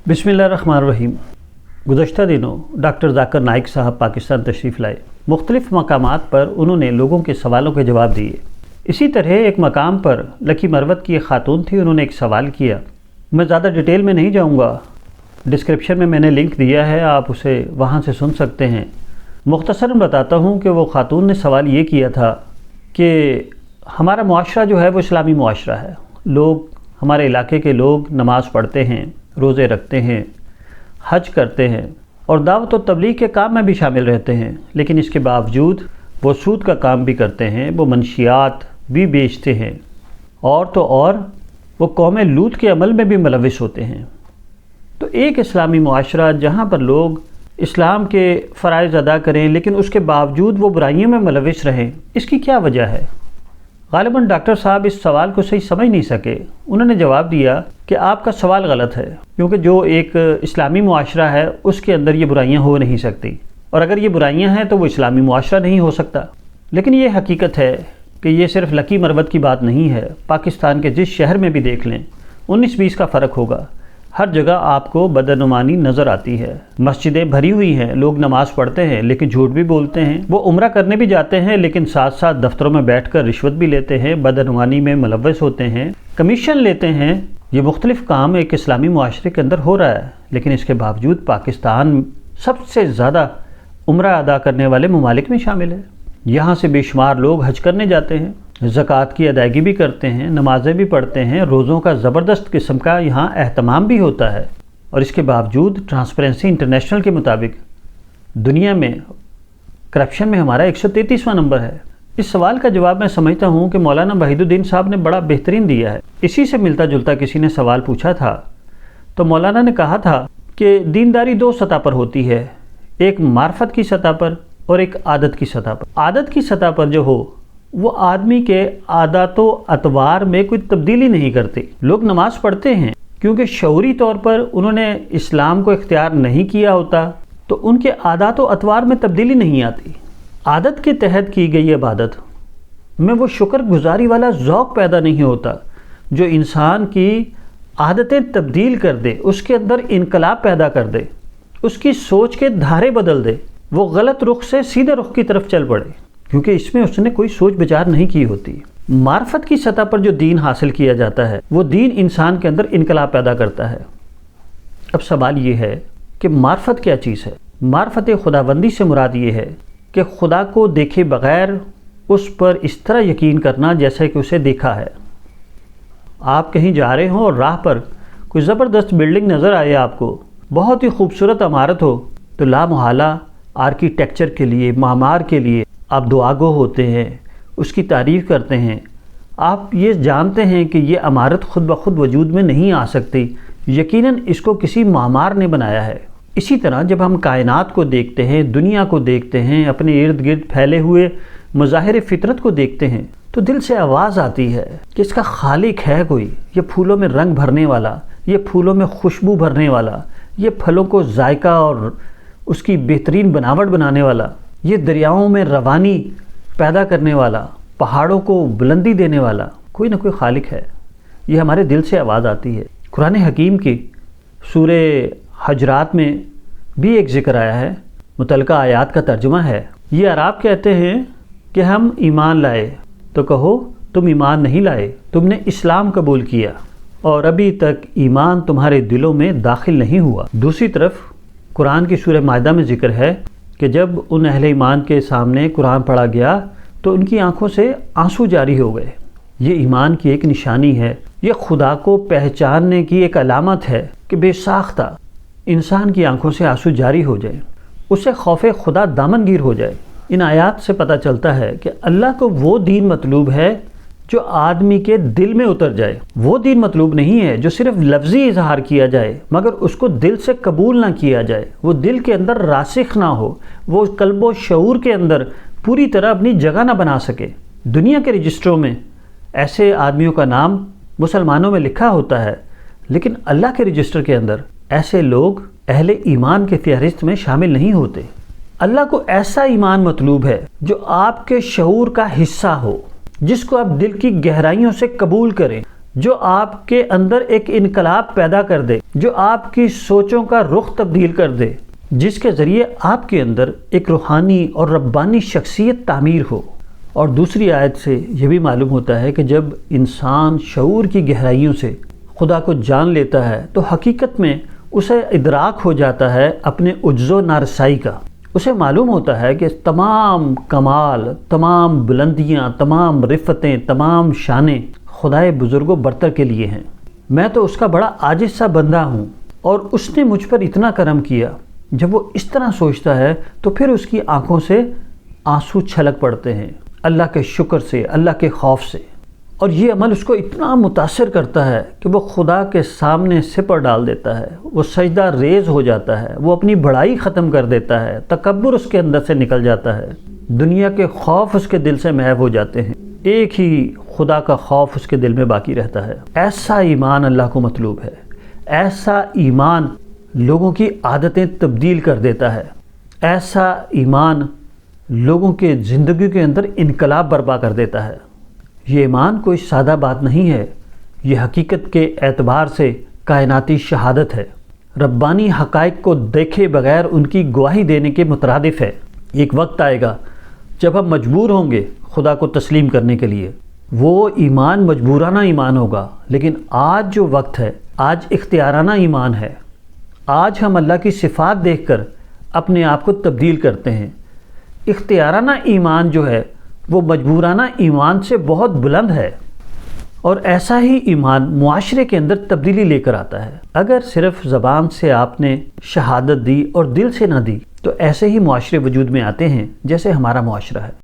बिस्मिल्लाहिर्रहमानिर्रहीम। गुज़श्ता दिनों डॉक्टर ज़ाकिर नाइक साहब पाकिस्तान तशरीफ़ लाए। मुख्तलिफ़ मकामात पर उन्होंने लोगों के सवालों के जवाब दिए। इसी तरह एक मकाम पर लकी मरवत की एक ख़ातून थी, उन्होंने एक सवाल किया। मैं ज़्यादा डिटेल में नहीं जाऊँगा, डिस्क्रिप्शन में मैंने लिंक दिया है, आप उसे वहाँ से सुन सकते हैं। मुख्तसरन बताता हूँ कि वो ख़ातून ने सवाल ये किया था कि हमारा मुआशरा जो है वो इस्लामी मुआशरा है। लोग, हमारे इलाके के लोग नमाज़ पढ़ते हैं, रोज़े रखते हैं, हज करते हैं और दावत और तबलीग के काम में भी शामिल रहते हैं, लेकिन इसके बावजूद वो सूद का काम भी करते हैं, वो मनशियात भी बेचते हैं और तो और वो कौम लूत के अमल में भी मुलविस होते हैं। तो एक इस्लामी मुआशरा जहाँ पर लोग इस्लाम के फ़राइज़ अदा करें लेकिन उसके बावजूद वो बुराइयों में मुलविस रहें, इसकी क्या वजह है? ग़ालिबन डॉक्टर साहब इस सवाल को सही समझ नहीं सके। उन्होंने जवाब दिया कि आपका सवाल गलत है, क्योंकि जो एक इस्लामी मुआशरा है उसके अंदर ये बुराइयां हो नहीं सकती, और अगर ये बुराइयां हैं तो वो इस्लामी मुआशरा नहीं हो सकता। लेकिन ये हकीकत है कि ये सिर्फ लकी मरवत की बात नहीं है। पाकिस्तान के जिस शहर में भी देख लें, 19-20 का फ़र्क होगा। हर जगह आपको बदनुमानी नज़र आती है। मस्जिदें भरी हुई हैं, लोग नमाज़ पढ़ते हैं लेकिन झूठ भी बोलते हैं। वो उम्रा करने भी जाते हैं लेकिन साथ साथ दफ्तरों में बैठकर रिश्वत भी लेते हैं, बदनुमानी में मुलव्वस होते हैं, कमीशन लेते हैं। ये मुख्तलिफ़ काम एक इस्लामी मुआशरे के अंदर हो रहा है, लेकिन इसके बावजूद पाकिस्तान सबसे ज़्यादा उम्रा अदा करने वाले ममालिक में शामिल है। यहाँ से बेशुमार लोग हज करने जाते हैं, ज़कात की अदायगी भी करते हैं, नमाज़ें भी पढ़ते हैं, रोज़ों का ज़बरदस्त किस्म का यहाँ एहतमाम भी होता है। और इसके बावजूद ट्रांसपेरेंसी इंटरनेशनल के मुताबिक दुनिया में करप्शन में हमारा 133वां नंबर है। इस सवाल का जवाब मैं समझता हूँ कि मौलाना वहीदुद्दीन साहब ने बड़ा बेहतरीन दिया है। इसी से मिलता जुलता किसी ने सवाल पूछा था, तो मौलाना ने कहा था कि दीनदारी 2 सतह पर होती है, एक मार्फत की सतह पर और एक आदत की सतह पर। आदत की सतह पर जो हो वो आदमी के आदत व अतवार में कोई तब्दीली नहीं करती। लोग नमाज़ पढ़ते हैं क्योंकि शऊरी तौर पर उन्होंने इस्लाम को इख्तियार नहीं किया होता, तो उनके आदत व अतवार में तब्दीली नहीं आती। आदत के तहत की गई इबादत में वो शुक्रगुजारी वाला ज़ौक़ पैदा नहीं होता जो इंसान की आदतें तब्दील कर दे, उसके अंदर इनकलाब पैदा कर दे, उसकी सोच के धारे बदल दे, वो गलत रुख से सीधे रुख की तरफ चल पड़े, क्योंकि इसमें उसने कोई सोच विचार नहीं की होती। मार्फत की सतह पर जो दीन हासिल किया जाता है वो दीन इंसान के अंदर इनकलाब पैदा करता है। अब सवाल ये है कि मार्फत क्या चीज़ है? मार्फत खुदाबंदी से मुराद ये है कि खुदा को देखे बग़ैर उस पर इस तरह यकीन करना जैसे कि उसे देखा है। आप कहीं जा रहे हो और राह पर कोई ज़बरदस्त बिल्डिंग नज़र आए, आपको बहुत ही खूबसूरत इमारत हो, तो लामहला आर्किटेक्चर के लिए, मामार के लिए आप दुआगो होते हैं, उसकी तारीफ़ करते हैं। आप ये जानते हैं कि ये इमारत खुद ब खुद वजूद में नहीं आ सकती, यकीनन इसको किसी मामार ने बनाया है। इसी तरह जब हम कायनात को देखते हैं, दुनिया को देखते हैं, अपने इर्द गिर्द फैले हुए मज़ाहिर फितरत को देखते हैं, तो दिल से आवाज़ आती है कि इसका खालिक है कोई। ये फूलों में रंग भरने वाला, ये फूलों में खुशबू भरने वाला, ये फलों को जायका और उसकी बेहतरीन बनावट बनाने वाला, ये दरियाओं में रवानी पैदा करने वाला, पहाड़ों को बुलंदी देने वाला कोई ना कोई खालिक है। ये हमारे दिल से आवाज़ आती है। कुरान हकीम की सूरे हजरात में भी एक ज़िक्र आया है, मुतलका आयात का तर्जुमा है। ये अराब कहते हैं कि हम ईमान लाए, तो कहो तुम ईमान नहीं लाए, तुमने इस्लाम कबूल किया और अभी तक ईमान तुम्हारे दिलों में दाखिल नहीं हुआ। दूसरी तरफ कुरान की सूरह माइदा में ज़िक्र है कि जब उन अहले ईमान के सामने कुरान पढ़ा गया तो उनकी आंखों से आंसू जारी हो गए। ये ईमान की एक निशानी है, ये खुदा को पहचानने की एक अलामत है कि बेसाख्ता इंसान की आंखों से आंसू जारी हो जाए, उसे खौफे खुदा दामनगीर हो जाए। इन आयात से पता चलता है कि अल्लाह को वो दीन मतलूब है जो आदमी के दिल में उतर जाए। वो दीन मतलूब नहीं है जो सिर्फ लफ्ज़ी इजहार किया जाए मगर उसको दिल से कबूल ना किया जाए, वो दिल के अंदर रासिख ना हो, वो कल्बो शऊर के अंदर पूरी तरह अपनी जगह ना बना सके। दुनिया के रजिस्टरों में ऐसे आदमियों का नाम मुसलमानों में लिखा होता है, लेकिन अल्लाह के रजिस्टर के अंदर ऐसे लोग अहले ईमान के फहरिस्त में शामिल नहीं होते। अल्लाह को ऐसा ईमान मतलूब है जो आपके शऊर का हिस्सा हो, जिसको आप दिल की गहराइयों से कबूल करें, جو آپ کے اندر ایک انقلاب پیدا کر دے، جو آپ کی سوچوں کا رخ تبدیل کر دے، جس کے ذریعے آپ کے اندر ایک روحانی اور ربانی شخصیت تعمیر ہو۔ اور دوسری آیت سے یہ بھی معلوم ہوتا ہے کہ جب انسان شعور کی گہرائیوں سے خدا کو جان لیتا ہے تو حقیقت میں اسے ادراک ہو جاتا ہے اپنے عجز و نارسائی کا۔ اسے معلوم ہوتا ہے کہ تمام کمال، تمام بلندیاں، تمام رفتیں، تمام شانیں خدائے بزرگ و برتر کے لیے ہیں۔ میں تو اس کا بڑا عاجز سا بندہ ہوں اور اس نے مجھ پر اتنا کرم کیا۔ جب وہ اس طرح سوچتا ہے تو پھر اس کی آنکھوں سے آنسو چھلک پڑتے ہیں، اللہ کے شکر سے، اللہ کے خوف سے۔ اور یہ عمل اس کو اتنا متاثر کرتا ہے کہ وہ خدا کے سامنے سپر ڈال دیتا ہے، وہ سجدہ ریز ہو جاتا ہے، وہ اپنی بڑائی ختم کر دیتا ہے، تکبر اس کے اندر سے نکل جاتا ہے، دنیا کے خوف اس کے دل سے محو ہو جاتے ہیں، ایک ہی خدا کا خوف اس کے دل میں باقی رہتا ہے۔ ایسا ایمان اللہ کو مطلوب ہے، ایسا ایمان لوگوں کی عادتیں تبدیل کر دیتا ہے، ایسا ایمان لوگوں کے زندگی کے اندر انقلاب برپا کر دیتا ہے۔ یہ ایمان کوئی سادہ بات نہیں ہے، یہ حقیقت کے اعتبار سے کائناتی شہادت ہے، ربانی حقائق کو دیکھے بغیر ان کی گواہی دینے کے مترادف ہے۔ ایک وقت آئے گا جب ہم مجبور ہوں گے خدا کو تسلیم کرنے کے لیے، وہ ایمان مجبورانہ ایمان ہوگا، لیکن آج جو وقت ہے آج اختیارانہ ایمان ہے۔ آج ہم اللہ کی صفات دیکھ کر اپنے آپ کو تبدیل کرتے ہیں۔ اختیارانہ ایمان جو ہے وہ مجبورانہ ایمان سے بہت بلند ہے، اور ایسا ہی ایمان معاشرے کے اندر تبدیلی لے کر آتا ہے۔ اگر صرف زبان سے آپ نے شہادت دی اور دل سے نہ دی تو ایسے ہی معاشرے وجود میں آتے ہیں جیسے ہمارا معاشرہ ہے۔